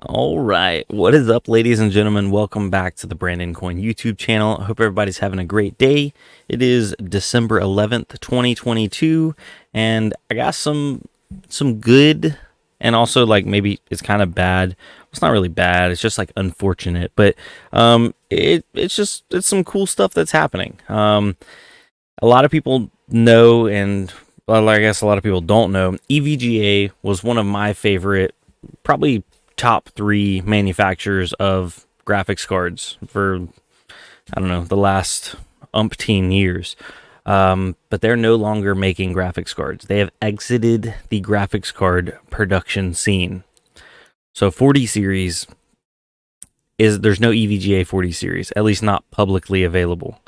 All right, what is up, ladies and gentlemen? Welcome back to the Brandon Coin YouTube channel. I hope everybody's having a great day. It is December 11th, 2022, and I got some good, and also like maybe it's kind of bad. It's not really bad. It's just like unfortunate, but it's some cool stuff that's happening. A lot of people know, and well, I guess a lot of people don't know. EVGA was one of my favorite, probably top three manufacturers of graphics cards for, I don't know, the last umpteen years. But they're no longer making graphics cards. They have exited the graphics card production scene. So 40 series there's no EVGA 40 series, at least not publicly available.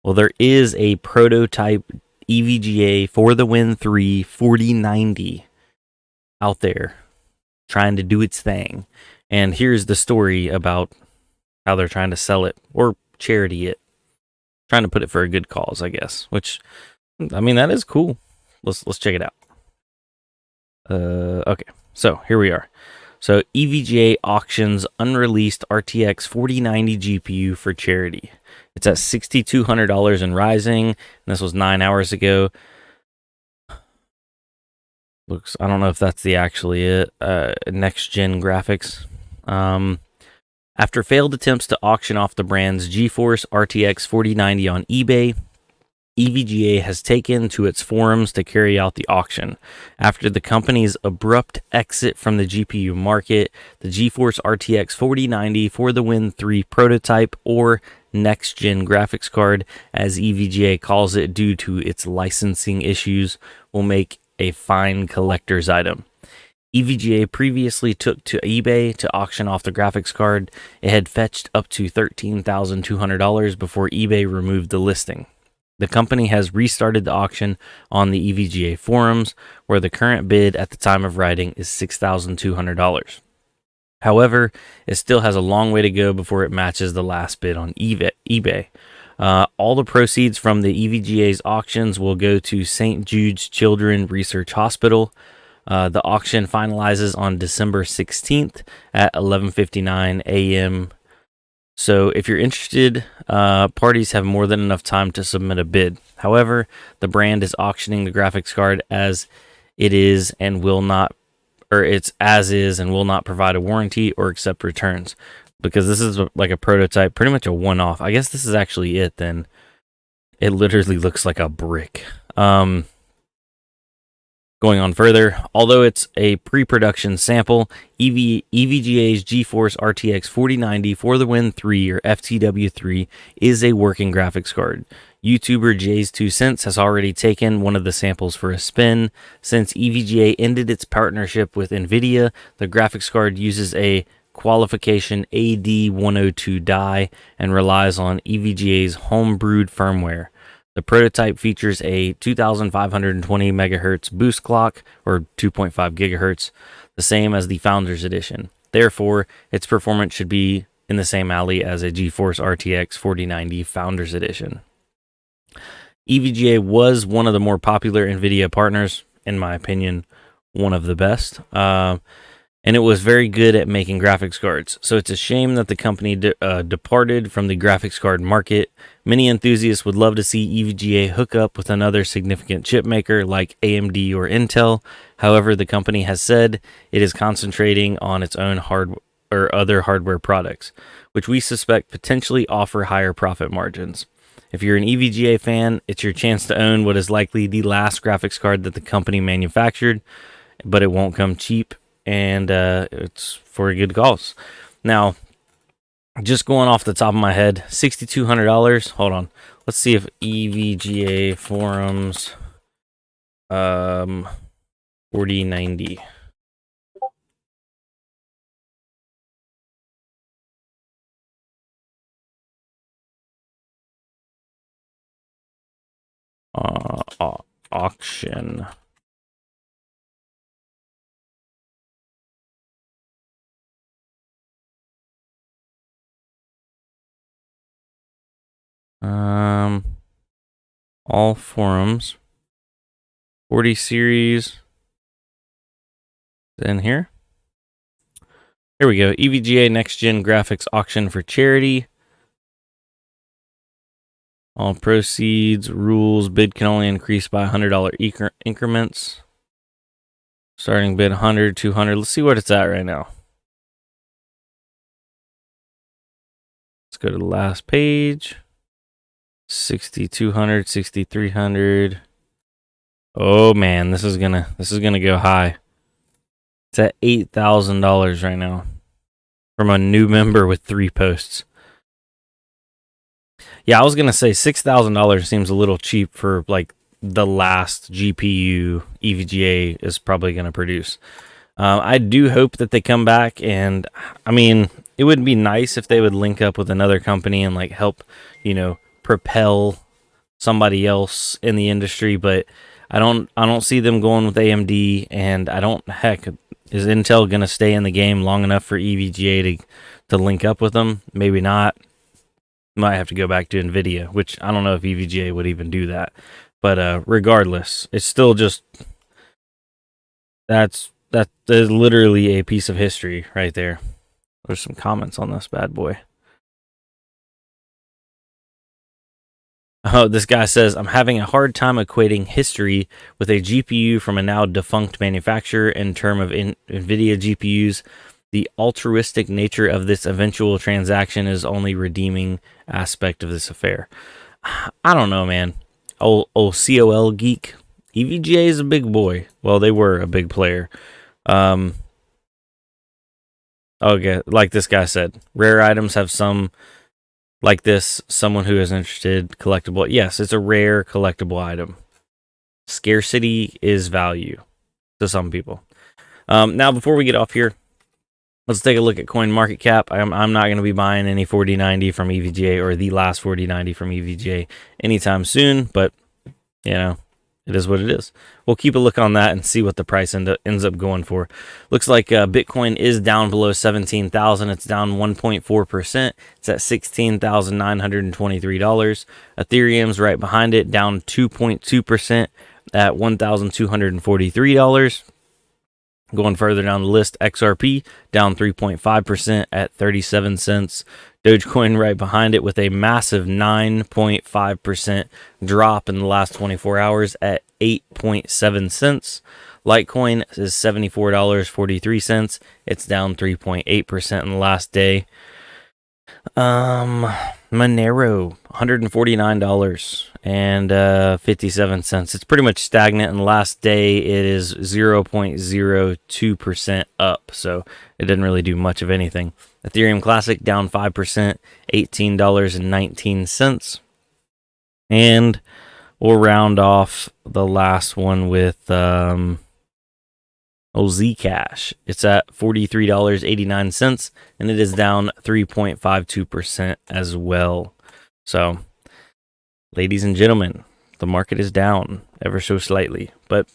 Well, there is a prototype EVGA for the Win 3 4090 out there trying to do its thing. And here's the story about how they're trying to sell it or charity it. Trying to put it for a good cause, I guess. Which, I mean, that is cool. Let's check it out. Okay, so here we are. So EVGA auctions unreleased RTX 4090 GPU for charity. It's at $6,200 and rising. And this was 9 hours ago. Looks, I don't know if that's actually it. Next gen graphics. After failed attempts to auction off the brand's GeForce RTX 4090 on eBay, EVGA has taken to its forums to carry out the auction. After the company's abrupt exit from the GPU market, the GeForce RTX 4090 for the Win 3 prototype, or next-gen graphics card, as EVGA calls it due to its licensing issues, will make a fine collector's item. EVGA previously took to eBay to auction off the graphics card. It had fetched up to $13,200 before eBay removed the listing. The company has restarted the auction on the EVGA forums, where the current bid at the time of writing is $6,200. However, it still has a long way to go before it matches the last bid on eBay. All the proceeds from the EVGA's auctions will go to St. Jude's Children's Research Hospital. The auction finalizes on December 16th at 11:59 a.m. So if you're interested, parties have more than enough time to submit a bid. However, the brand is auctioning the graphics card as it is and will not, or it's as is and will not provide a warranty or accept returns, because this is like a prototype, pretty much a one-off. I guess this is actually it then. It literally looks like a brick. Going on further, although it's a pre-production sample, EVGA's GeForce RTX 4090 for the Win 3 or FTW3 is a working graphics card. YouTuber Jay's 2 Cents has already taken one of the samples for a spin. Since EVGA ended its partnership with NVIDIA, the graphics card uses a qualification AD102 die and relies on EVGA's homebrewed firmware. The prototype features a 2520 MHz boost clock, or 2.5 GHz, the same as the Founders Edition. Therefore, its performance should be in the same alley as a GeForce RTX 4090 Founders Edition. EVGA was one of the more popular NVIDIA partners, in my opinion, one of the best. And it was very good at making graphics cards. So it's a shame that the company departed from the graphics card market. Many enthusiasts would love to see EVGA hook up with another significant chip maker like AMD or Intel. However, the company has said it is concentrating on its own other hardware products, which we suspect potentially offer higher profit margins. If you're an EVGA fan, it's your chance to own what is likely the last graphics card that the company manufactured, but it won't come cheap. And it's for a good cause. Now, just going off the top of my head, $6,200. Hold on, let's see if EVGA forums 4090. Auction. All forums. 40 series in here. Here we go. EVGA Next Gen Graphics Auction for Charity. All proceeds, rules, bid can only increase by $100 increments. Starting bid 100, 200. Let's see what it's at right now. Let's go to the last page. 6,200, 6,300. Oh man, this is gonna go high. It's at $8,000 right now from a new member with 3 posts. Yeah, I was gonna say $6,000 seems a little cheap for like the last GPU EVGA is probably gonna produce. I do hope that they come back, and I mean, it would be nice if they would link up with another company and like help, propel somebody else in the industry. But I don't see them going with AMD, and is Intel gonna stay in the game long enough for EVGA to link up with them? Maybe not. Might have to go back to NVIDIA, which I don't know if EVGA would even do that. But regardless, it's still just that is literally a piece of history right there. There's some comments on this bad boy. Oh, this guy says, I'm having a hard time equating history with a GPU from a now defunct manufacturer in terms of NVIDIA GPUs. The altruistic nature of this eventual transaction is only redeeming aspect of this affair. I don't know, man. Old COL geek. EVGA is a big boy. Well, they were a big player. Okay, like this guy said, rare items have some like this. Someone who is interested, collectible. Yes, it's a rare collectible item. Scarcity is value to some people. Now, before we get off here, let's take a look at CoinMarketCap. I'm not going to be buying any 4090 from EVGA or the last 4090 from EVGA anytime soon, but it is what it is. We'll keep a look on that and see what the price ends up going for. Looks like Bitcoin is down below 17,000. It's down 1.4%. It's at $16,923. Ethereum's right behind it, down 2.2% at $1,243. Going further down the list, XRP down 3.5% at 37 cents. Dogecoin right behind it with a massive 9.5% drop in the last 24 hours at 8.7 cents. Litecoin is $74.43. It's down 3.8% in the last day. Monero, $149.57. It's pretty much stagnant. In the last day, it is 0.02% up, so it didn't really do much of anything. Ethereum Classic down 5%, $18.19. And we'll round off the last one with Zcash. It's at $43.89, and it is down 3.52% as well. So, ladies and gentlemen, the market is down ever so slightly. But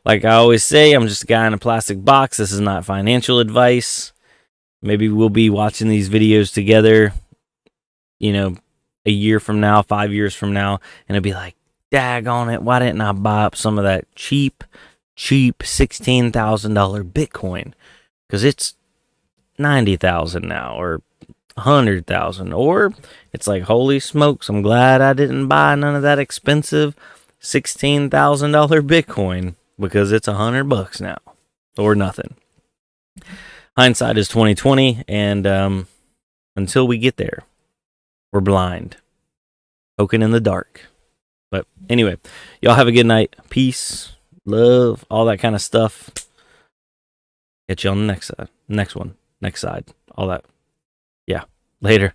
like I always say, I'm just a guy in a plastic box. This is not financial advice. Maybe we'll be watching these videos together, a year from now, 5 years from now, and it'll be like, daggone it, why didn't I buy up some of that cheap $16,000 Bitcoin? Because it's 90,000 now, or 100,000, or it's like, holy smokes, I'm glad I didn't buy none of that expensive $16,000 Bitcoin, because it's $100 now, or nothing. Hindsight is 2020, and until we get there, we're blind, poking in the dark. But anyway, y'all have a good night. Peace, love, all that kind of stuff. Catch you on the next side, next side, all that. Yeah, later.